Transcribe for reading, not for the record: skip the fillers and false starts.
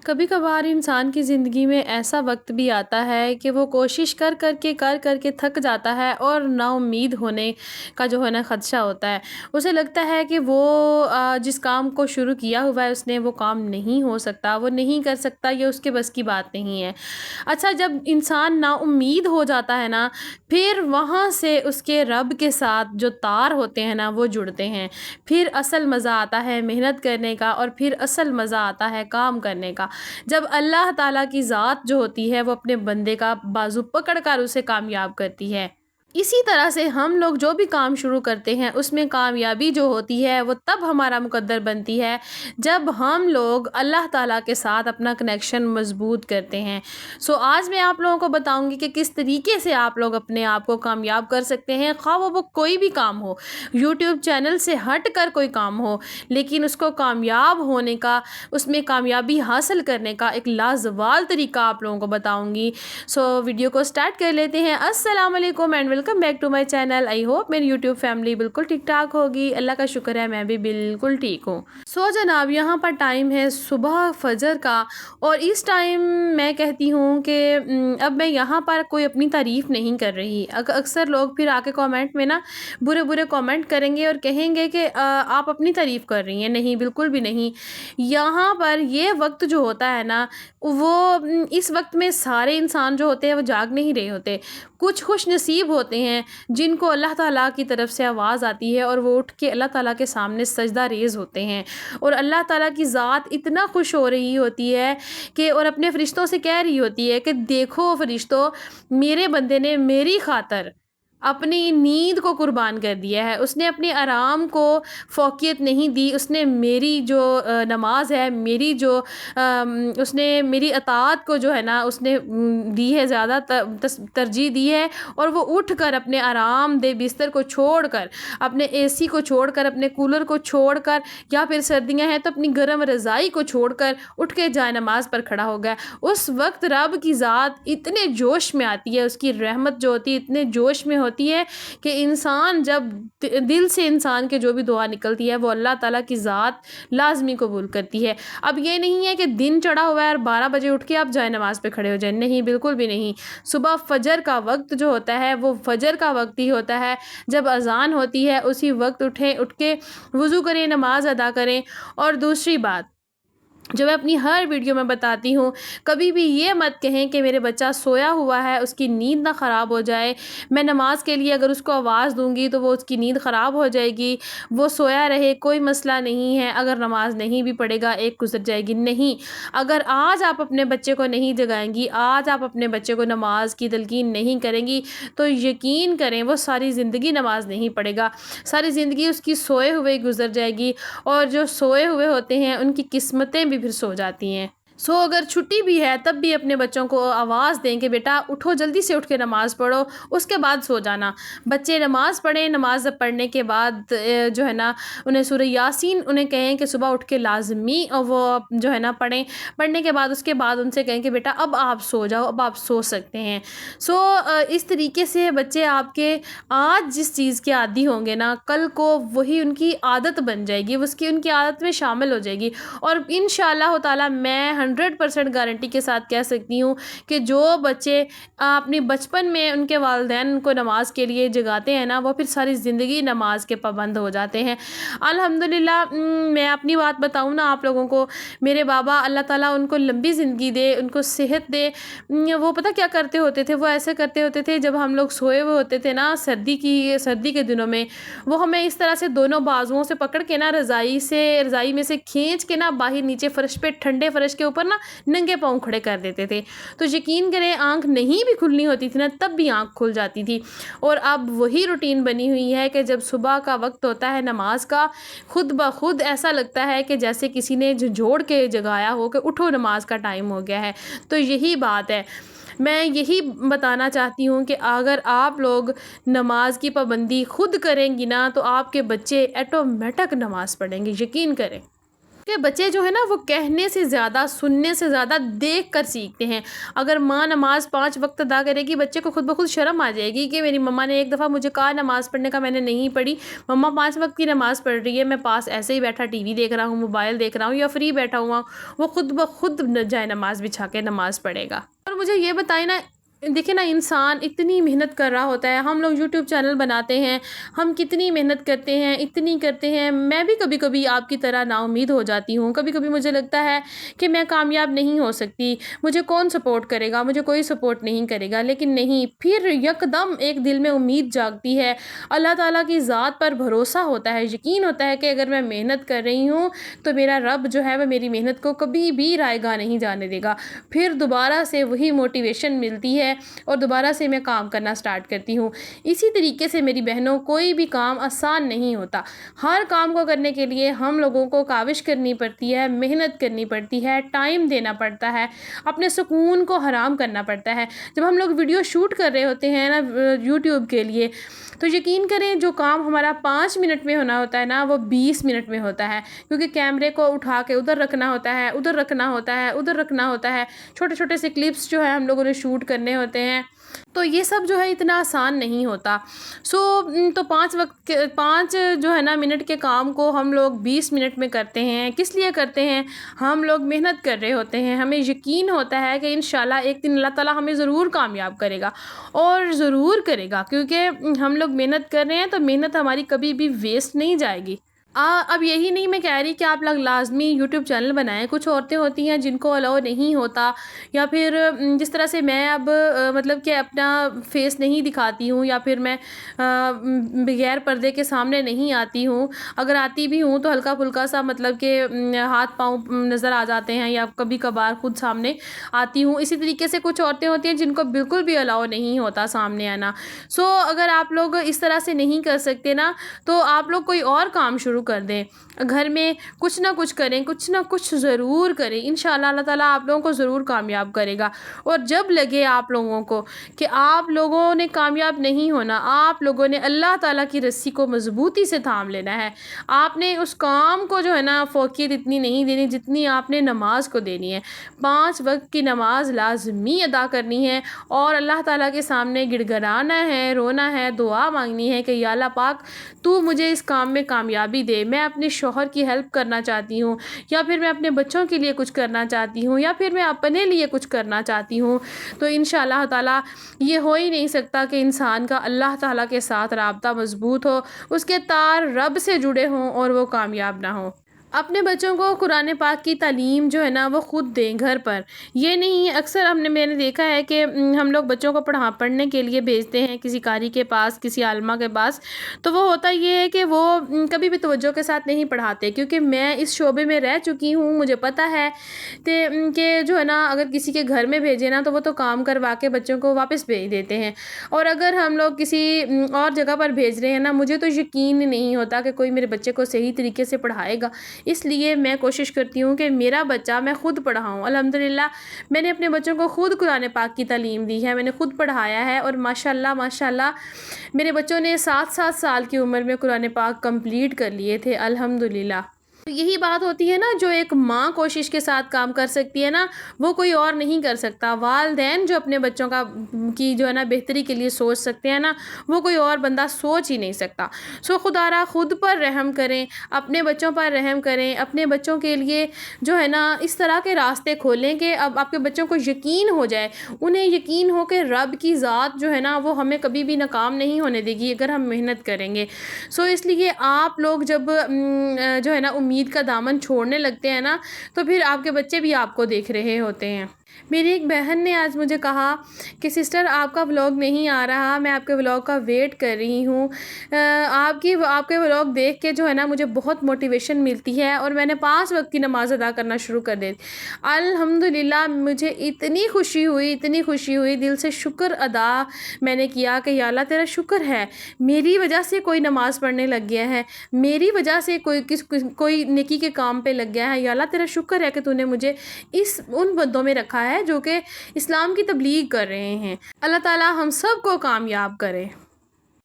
کبھی کبھار انسان کی زندگی میں ایسا وقت بھی آتا ہے کہ وہ کوشش کر کے تھک جاتا ہے اور نا امید ہونے کا جو ہے نا خدشہ ہوتا ہے۔ اسے لگتا ہے کہ وہ جس کام کو شروع کیا ہوا ہے اس نے وہ کام نہیں ہو سکتا، وہ نہیں کر سکتا، یہ اس کے بس کی بات نہیں ہے۔ اچھا، جب انسان نا امید ہو جاتا ہے نا، پھر وہاں سے اس کے رب کے ساتھ جو تار ہوتے ہیں نا وہ جڑتے ہیں۔ پھر اصل مزہ آتا ہے محنت کرنے کا، اور پھر اصل مزہ آتا ہے کام کرنے کا، جب اللہ تعالیٰ کی ذات جو ہوتی ہے وہ اپنے بندے کا بازو پکڑ کر اسے کامیاب کرتی ہے۔ اسی طرح سے ہم لوگ جو بھی کام شروع کرتے ہیں اس میں کامیابی جو ہوتی ہے وہ تب ہمارا مقدر بنتی ہے جب ہم لوگ اللہ تعالیٰ کے ساتھ اپنا کنیکشن مضبوط کرتے ہیں۔ آج میں آپ لوگوں کو بتاؤں گی کہ کس طریقے سے آپ لوگ اپنے آپ کو کامیاب کر سکتے ہیں، خواہ وہ کوئی بھی کام ہو، یوٹیوب چینل سے ہٹ کر کوئی کام ہو، لیکن اس کو کامیاب ہونے کا، اس میں کامیابی حاصل کرنے کا ایک لازوال طریقہ آپ لوگوں کو بتاؤں گی۔ ویڈیو کو سٹارٹ کر لیتے ہیں۔ السلام علیکم and welcome back to my channel. I hope میری یوٹیوب فیملی بالکل ٹھیک ٹھاک ہوگی، اللہ کا شکر ہے میں بھی بالکل ٹھیک ہوں۔ جناب، یہاں پر ٹائم ہے صبح فجر کا، اور اس ٹائم میں کہتی ہوں کہ اب میں یہاں پر کوئی اپنی تعریف نہیں کر رہی۔ اکثر لوگ پھر آ کے کامنٹ میں نا برے کامنٹ کریں گے اور کہیں گے کہ آپ اپنی تعریف کر رہی ہیں۔ نہیں، بالکل بھی نہیں۔ یہاں پر یہ وقت جو ہوتا ہے نا، وہ اس وقت میں سارے انسان جو ہوتے ہیں وہ جاگ نہیں رہے ہوتے۔ کچھ خوش نصیب ہوتے ہیں جن کو اللہ تعالیٰ کی طرف سے آواز آتی ہے اور وہ اٹھ کے اللہ تعالیٰ کے سامنے سجدہ ریز ہوتے ہیں، اور اللہ تعالیٰ کی ذات اتنا خوش ہو رہی ہوتی ہے کہ اور اپنے فرشتوں سے کہہ رہی ہوتی ہے کہ دیکھو فرشتوں، میرے بندے نے میری خاطر اپنی نیند کو قربان کر دیا ہے، اس نے اپنے آرام کو فوقیت نہیں دی، اس نے میری جو نماز ہے، میری جو اس نے میری اطاعت کو جو ہے نا اس نے دی ہے، زیادہ ترجیح دی ہے، اور وہ اٹھ کر اپنے آرام دہ بستر کو چھوڑ کر، اپنے اے سی کو چھوڑ کر، اپنے کولر کو چھوڑ کر، یا پھر سردیاں ہیں تو اپنی گرم رضائی کو چھوڑ کر اٹھ کے جائے نماز پر کھڑا ہو گیا۔ اس وقت رب کی ذات اتنے جوش میں آتی ہے، اس کی رحمت جو ہوتی ہے اتنے جوش میں ہوتی ہے کہ انسان جب دل سے انسان کے جو بھی دعا نکلتی ہے وہ اللہ تعالیٰ کی ذات لازمی قبول کرتی ہے۔ اب یہ نہیں ہے کہ دن چڑھا ہوا ہے اور 12 بجے اٹھ کے آپ جائے نماز پہ کھڑے ہو جائیں، نہیں، بالکل بھی نہیں۔ صبح فجر کا وقت جو ہوتا ہے وہ فجر کا وقت ہی ہوتا ہے، جب اذان ہوتی ہے اسی وقت اٹھیں، اٹھ کے وضو کریں، نماز ادا کریں۔ اور دوسری بات جو میں اپنی ہر ویڈیو میں بتاتی ہوں، کبھی بھی یہ مت کہیں کہ میرے بچہ سویا ہوا ہے اس کی نیند نہ خراب ہو جائے، میں نماز کے لیے اگر اس کو آواز دوں گی تو وہ اس کی نیند خراب ہو جائے گی، وہ سویا رہے، کوئی مسئلہ نہیں ہے، اگر نماز نہیں بھی پڑھے گا ایک گزر جائے گی۔ نہیں، اگر آج آپ اپنے بچے کو نہیں جگائیں گی، آج آپ اپنے بچے کو نماز کی تلقین نہیں کریں گی، تو یقین کریں وہ ساری زندگی نماز نہیں پڑھے گا، ساری زندگی اس کی سوئے ہوئے گزر جائے گی، اور جو سوئے ہوئے ہوتے ہیں ان کی قسمتیں بھی پھر سو جاتی ہیں۔ اگر چھٹی بھی ہے تب بھی اپنے بچوں کو آواز دیں کہ بیٹا اٹھو، جلدی سے اٹھ کے نماز پڑھو، اس کے بعد سو جانا۔ بچے نماز پڑھیں، نماز پڑھنے کے بعد جو ہے نا انہیں سورہ یاسین انہیں کہیں کہ صبح اٹھ کے لازمی وہ جو ہے نا پڑھیں، پڑھنے کے بعد اس کے بعد ان سے کہیں کہ بیٹا اب آپ سو جاؤ، اب آپ سو سکتے ہیں۔ اس طریقے سے بچے آپ کے آج جس چیز کے عادی ہوں گے نا، کل کو وہی ان کی عادت بن جائے گی، ان کی عادت میں شامل ہو جائے گی، اور انشاءاللہ تعالیٰ میں 100% گارنٹی کے ساتھ کہہ سکتی ہوں کہ جو بچے اپنی بچپن میں ان کے والدین ان کو نماز کے لیے جگاتے ہیں نا، وہ پھر ساری زندگی نماز کے پابند ہو جاتے ہیں۔ الحمدللہ، میں اپنی بات بتاؤں نا آپ لوگوں کو، میرے بابا اللہ تعالیٰ ان کو لمبی زندگی دے، ان کو صحت دے، وہ پتہ کیا کرتے ہوتے تھے، وہ ایسے کرتے ہوتے تھے جب ہم لوگ سوئے ہوئے ہوتے تھے نا سردی کے دنوں میں، وہ ہمیں اس طرح سے دونوں بازوؤں سے پکڑ کے نا رضائی میں سے کھینچ کے نا باہر نیچے فرش پہ، ٹھنڈے فرش کے اوپر نا ننگے پاؤں کھڑے کر دیتے تھے، تو یقین کریں آنکھ نہیں بھی کھلنی ہوتی تھی نا تب بھی آنکھ کھل جاتی تھی۔ اور اب وہی روٹین بنی ہوئی ہے کہ جب صبح کا وقت ہوتا ہے نماز کا، خود بخود ایسا لگتا ہے کہ جیسے کسی نے جھنجھوڑ کے جگایا ہو کہ اٹھو نماز کا ٹائم ہو گیا ہے۔ تو یہی بات ہے، میں یہی بتانا چاہتی ہوں کہ اگر آپ لوگ نماز کی پابندی خود کریں گی نا تو آپ کے بچے ایٹومیٹک نماز پڑھیں گے، یقین کریں۔ کہ بچے جو ہے نا وہ کہنے سے زیادہ، سننے سے زیادہ دیکھ کر سیکھتے ہیں۔ اگر ماں نماز 5 وقت ادا کرے گی، بچے کو خود بخود شرم آ جائے گی کہ میری مما نے ایک دفعہ مجھے کہا نماز پڑھنے کا، میں نے نہیں پڑھی، مما 5 وقت کی نماز پڑھ رہی ہے، میں پاس ایسے ہی بیٹھا ٹی وی دیکھ رہا ہوں، موبائل دیکھ رہا ہوں یا فری بیٹھا ہوا ہوں، وہ خود بخود جائے نماز بچھا کے نماز پڑھے گا۔ اور مجھے یہ بتائیں نا، دیکھیں نا، انسان اتنی محنت کر رہا ہوتا ہے، ہم لوگ یوٹیوب چینل بناتے ہیں، ہم کتنی محنت کرتے ہیں، اتنی کرتے ہیں، میں بھی کبھی کبھی آپ کی طرح نا امید ہو جاتی ہوں، کبھی کبھی مجھے لگتا ہے کہ میں کامیاب نہیں ہو سکتی، مجھے کون سپورٹ کرے گا، مجھے کوئی سپورٹ نہیں کرے گا، لیکن نہیں، پھر یکدم ایک دل میں امید جاگتی ہے، اللہ تعالیٰ کی ذات پر بھروسہ ہوتا ہے، یقین ہوتا ہے کہ اگر میں محنت کر رہی ہوں تو میرا رب جو ہے وہ میری محنت کو کبھی بھی رائے گاہ نہیں جانے دے گا۔ پھر دوبارہ سے وہی موٹیویشن ملتی ہے اور دوبارہ سے میں کام کرنا سٹارٹ کرتی ہوں۔ اسی طریقے سے میری بہنوں، کوئی بھی کام آسان نہیں ہوتا، ہر کام کو کرنے کے لیے ہم لوگوں کو کاوش کرنی پڑتی ہے، محنت کرنی پڑتی ہے، ٹائم دینا پڑتا ہے، اپنے سکون کو حرام کرنا پڑتا ہے۔ جب ہم لوگ ویڈیو شوٹ کر رہے ہوتے ہیں نا یوٹیوب کے لیے، تو یقین کریں جو کام ہمارا 5 منٹ میں ہونا ہوتا ہے نا، وہ 20 منٹ میں ہوتا ہے، کیونکہ کیمرے کو اٹھا کے ادھر رکھنا ہوتا ہے، ادھر رکھنا ہوتا ہے، ادھر رکھنا ہوتا ہے، چھوٹے چھوٹے سے کلپس جو ہے ہم لوگوں نے شوٹ کرنے ہوتے ہیں، تو یہ سب جو ہے اتنا آسان نہیں ہوتا۔ تو 5 جو ہے نا منٹ کے کام کو ہم لوگ 20 منٹ میں کرتے ہیں۔ کس لیے کرتے ہیں؟ ہم لوگ محنت کر رہے ہوتے ہیں، ہمیں یقین ہوتا ہے کہ انشاءاللہ ایک دن اللہ تعالیٰ ہمیں ضرور کامیاب کرے گا، اور ضرور کرے گا، کیونکہ ہم لوگ محنت کر رہے ہیں تو محنت ہماری کبھی بھی ویسٹ نہیں جائے گی۔ اب یہی نہیں میں کہہ رہی کہ آپ لوگ لازمی یوٹیوب چینل بنائیں، کچھ عورتیں ہوتی ہیں جن کو الاؤ نہیں ہوتا، یا پھر جس طرح سے میں اب مطلب کہ اپنا فیس نہیں دکھاتی ہوں، یا پھر میں بغیر پردے کے سامنے نہیں آتی ہوں، اگر آتی بھی ہوں تو ہلکا پھلکا سا مطلب کہ ہاتھ پاؤں نظر آ جاتے ہیں، یا کبھی کبھار خود سامنے آتی ہوں۔ اسی طریقے سے کچھ عورتیں ہوتی ہیں جن کو بالکل بھی الاؤ نہیں ہوتا سامنے آنا۔ اگر آپ لوگ اس طرح سے نہیں کر سکتے نا، تو آپ لوگ کوئی اور کام شروع کر دیں، گھر میں کچھ نہ کچھ کریں، کچھ نہ کچھ ضرور کریں، انشاءاللہ اللہ تعالیٰ آپ لوگوں کو ضرور کامیاب کرے گا۔ اور جب لگے آپ لوگوں کو کہ آپ لوگوں نے کامیاب نہیں ہونا، آپ لوگوں نے اللہ تعالیٰ کی رسی کو مضبوطی سے تھام لینا ہے، آپ نے اس کام کو جو ہے نا فوقیت اتنی نہیں دینی جتنی آپ نے نماز کو دینی ہے۔ 5 وقت کی نماز لازمی ادا کرنی ہے، اور اللہ تعالیٰ کے سامنے گڑ گڑانا ہے، رونا ہے، دعا مانگنی ہے کہ یا اللہ پاک تو مجھے اس کام میں کامیابی دے، میں اپنے شوہر کی ہیلپ کرنا چاہتی ہوں، یا پھر میں اپنے بچوں کے لیے کچھ کرنا چاہتی ہوں، یا پھر میں اپنے لیے کچھ کرنا چاہتی ہوں۔ تو انشاءاللہ تعالیٰ یہ ہو ہی نہیں سکتا کہ انسان کا اللہ تعالیٰ کے ساتھ رابطہ مضبوط ہو، اس کے تار رب سے جڑے ہوں اور وہ کامیاب نہ ہو۔ اپنے بچوں کو قرآن پاک کی تعلیم جو ہے نا وہ خود دیں گھر پر، یہ نہیں، اکثر میں نے دیکھا ہے کہ ہم لوگ بچوں کو پڑھنے کے لیے بھیجتے ہیں کسی قاری کے پاس، کسی عالمہ کے پاس، تو وہ ہوتا یہ ہے کہ وہ کبھی بھی توجہ کے ساتھ نہیں پڑھاتے، کیونکہ میں اس شعبے میں رہ چکی ہوں، مجھے پتہ ہے کہ جو ہے نا اگر کسی کے گھر میں بھیجے نا تو وہ تو کام کروا کے بچوں کو واپس بھیج دیتے ہیں، اور اگر ہم لوگ کسی اور جگہ پر بھیج رہے ہیں نا، مجھے تو یقین نہیں ہوتا کہ کوئی میرے بچے کو صحیح طریقے سے پڑھائے گا، اس لیے میں کوشش کرتی ہوں کہ میرا بچہ میں خود پڑھاؤں۔ الحمدللہ میں نے اپنے بچوں کو خود قرآن پاک کی تعلیم دی ہے، میں نے خود پڑھایا ہے، اور ماشاءاللہ میرے بچوں نے 7 سال کی عمر میں قرآن پاک کمپلیٹ کر لیے تھے، الحمدللہ۔ یہی بات ہوتی ہے نا، جو ایک ماں کوشش کے ساتھ کام کر سکتی ہے نا، وہ کوئی اور نہیں کر سکتا۔ والدین جو اپنے بچوں کی جو ہے نا بہتری کے لیے سوچ سکتے ہیں نا، وہ کوئی اور بندہ سوچ ہی نہیں سکتا۔ خدا را خود پر رحم کریں، اپنے بچوں پر رحم کریں، اپنے بچوں کے لیے جو ہے نا اس طرح کے راستے کھولیں کہ اب آپ کے بچوں کو یقین ہو جائے، انہیں یقین ہو کہ رب کی ذات جو ہے نا وہ ہمیں کبھی بھی ناکام نہیں ہونے دے گی اگر ہم محنت کریں گے۔ اس لیے آپ لوگ جب جو ہے نا امید کا دامن چھوڑنے لگتے ہیں نا، تو پھر آپ کے بچے بھی آپ کو دیکھ رہے ہوتے ہیں۔ میری ایک بہن نے آج مجھے کہا کہ سسٹر آپ کا ولاگ نہیں آ رہا، میں آپ کے ولاگ کا ویٹ کر رہی ہوں، آپ کے ولاگ دیکھ کے جو ہے نا مجھے بہت موٹیویشن ملتی ہے، اور میں نے 5 وقت کی نماز ادا کرنا شروع کر دی۔ الحمدللہ مجھے اتنی خوشی ہوئی، دل سے شکر ادا میں نے کیا کہ یا اللہ تیرا شکر ہے، میری وجہ سے کوئی نماز پڑھنے لگ گیا ہے، میری وجہ سے کوئی نیکی کے کام پہ لگ گیا ہے، یا اللہ تیرا شکر ہے کہ تو نے مجھے ان بندوں میں رکھا ہے جو کہ اسلام کی تبلیغ کر رہے ہیں۔ اللہ تعالیٰ ہم سب کو کامیاب کرے۔